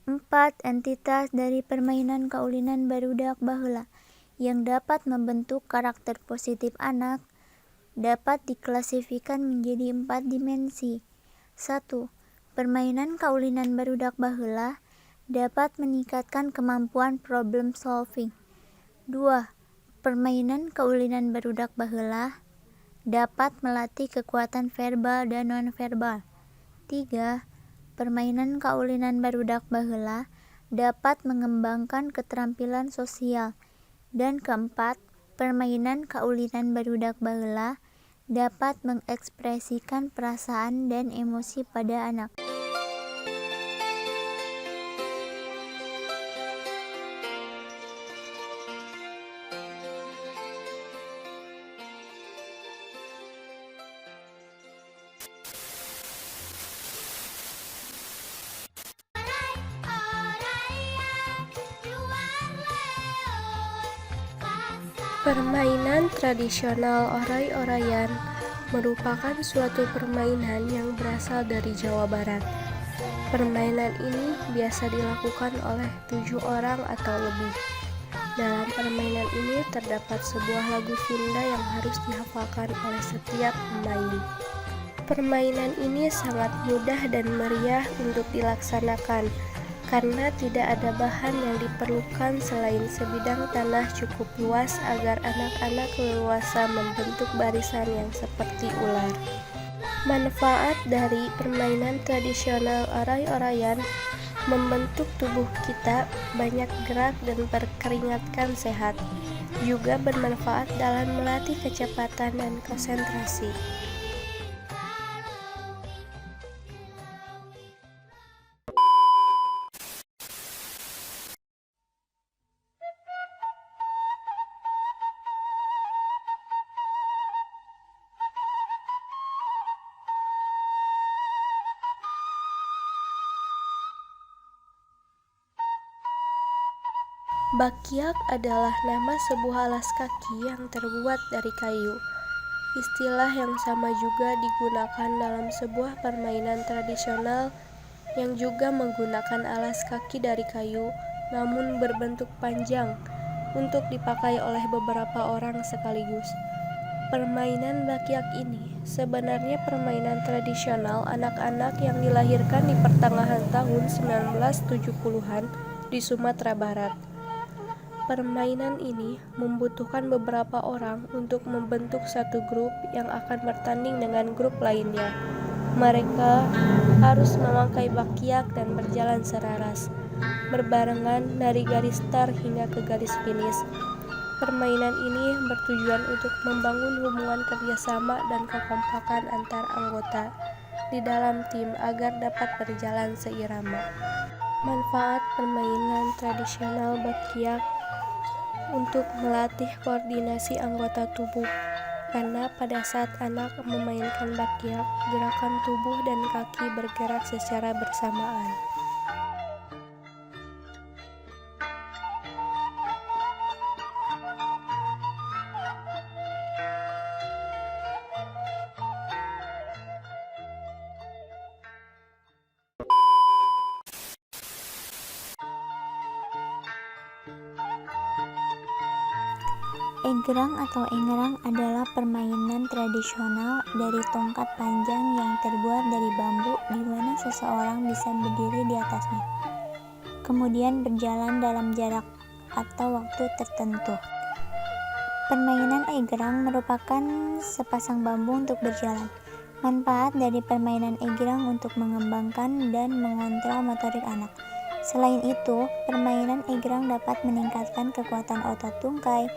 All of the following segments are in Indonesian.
4. Entitas dari permainan kaulinan barudak baheula yang dapat membentuk karakter positif anak dapat diklasifikasikan menjadi 4 dimensi. 1. Permainan kaulinan barudak baheula dapat meningkatkan kemampuan problem solving. 2. Permainan kaulinan barudak baheula dapat melatih kekuatan verbal dan nonverbal. 3. Permainan kaulinan barudak baheula dapat mengembangkan keterampilan sosial. Dan keempat, permainan kaulinan barudak baheula dapat mengekspresikan perasaan dan emosi pada anak. Permainan tradisional oray-orayan merupakan suatu permainan yang berasal dari Jawa Barat. Permainan ini biasa dilakukan oleh 7 orang atau lebih. Dalam permainan ini terdapat sebuah lagu Sunda yang harus dihafalkan oleh setiap pemain. Permainan ini sangat mudah dan meriah untuk dilaksanakan karena tidak ada bahan yang diperlukan selain sebidang tanah cukup luas agar anak-anak leluasa membentuk barisan yang seperti ular. Manfaat dari permainan tradisional oray-orayan membentuk tubuh kita banyak gerak dan berkeringatkan sehat, juga bermanfaat dalam melatih kecepatan dan konsentrasi. Bakyak adalah nama sebuah alas kaki yang terbuat dari kayu. Istilah yang sama juga digunakan dalam sebuah permainan tradisional yang juga menggunakan alas kaki dari kayu namun berbentuk panjang untuk dipakai oleh beberapa orang sekaligus. Permainan bakyak ini sebenarnya permainan tradisional anak-anak yang dilahirkan di pertengahan tahun 1970-an di Sumatera Barat. Permainan ini membutuhkan beberapa orang untuk membentuk satu grup yang akan bertanding dengan grup lainnya. Mereka harus memakai bakyak dan berjalan seraras, berbarengan dari garis start hingga ke garis finish. Permainan ini bertujuan untuk membangun hubungan kerjasama dan kekompakan antar anggota di dalam tim agar dapat berjalan seirama. Manfaat permainan tradisional bakyak untuk melatih koordinasi anggota tubuh, karena pada saat anak memainkan bakyak, gerakan tubuh dan kaki bergerak secara bersamaan. Egrang atau engrang adalah permainan tradisional dari tongkat panjang yang terbuat dari bambu di mana seseorang bisa berdiri di atasnya, kemudian berjalan dalam jarak atau waktu tertentu. Permainan egrang merupakan sepasang bambu untuk berjalan. Manfaat dari permainan egrang untuk mengembangkan dan mengontrol motorik anak. Selain itu, permainan egrang dapat meningkatkan kekuatan otot tungkai,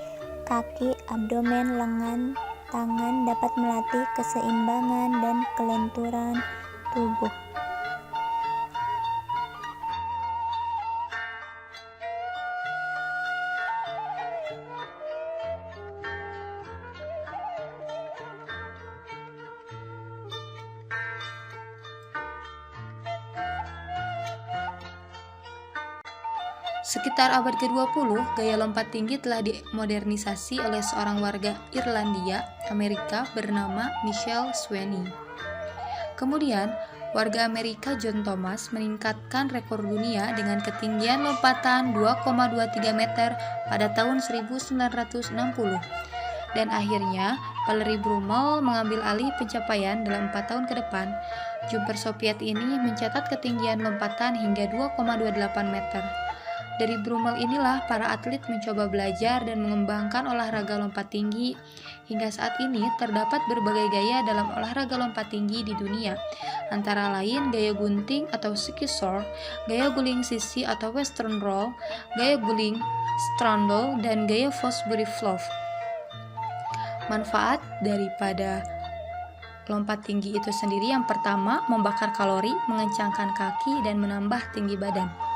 kaki, abdomen, lengan, tangan, dapat melatih keseimbangan dan kelenturan tubuh. Sekitar abad ke-20, gaya lompat tinggi telah dimodernisasi oleh seorang warga Irlandia, Amerika bernama Michael Sweeney. Kemudian, warga Amerika John Thomas meningkatkan rekor dunia dengan ketinggian lompatan 2,23 meter pada tahun 1960. Dan akhirnya, Valery Brummel mengambil alih pencapaian dalam 4 tahun ke depan. Jumper Soviet ini mencatat ketinggian lompatan hingga 2,28 meter. Dari Brummel inilah para atlet mencoba belajar dan mengembangkan olahraga lompat tinggi. Hingga saat ini terdapat berbagai gaya dalam olahraga lompat tinggi di dunia, antara lain gaya gunting atau skisor, gaya guling sisi atau western roll, gaya guling straddle, dan gaya Fosbury Flop. Manfaat daripada lompat tinggi itu sendiri yang pertama, membakar kalori, mengencangkan kaki, dan menambah tinggi badan.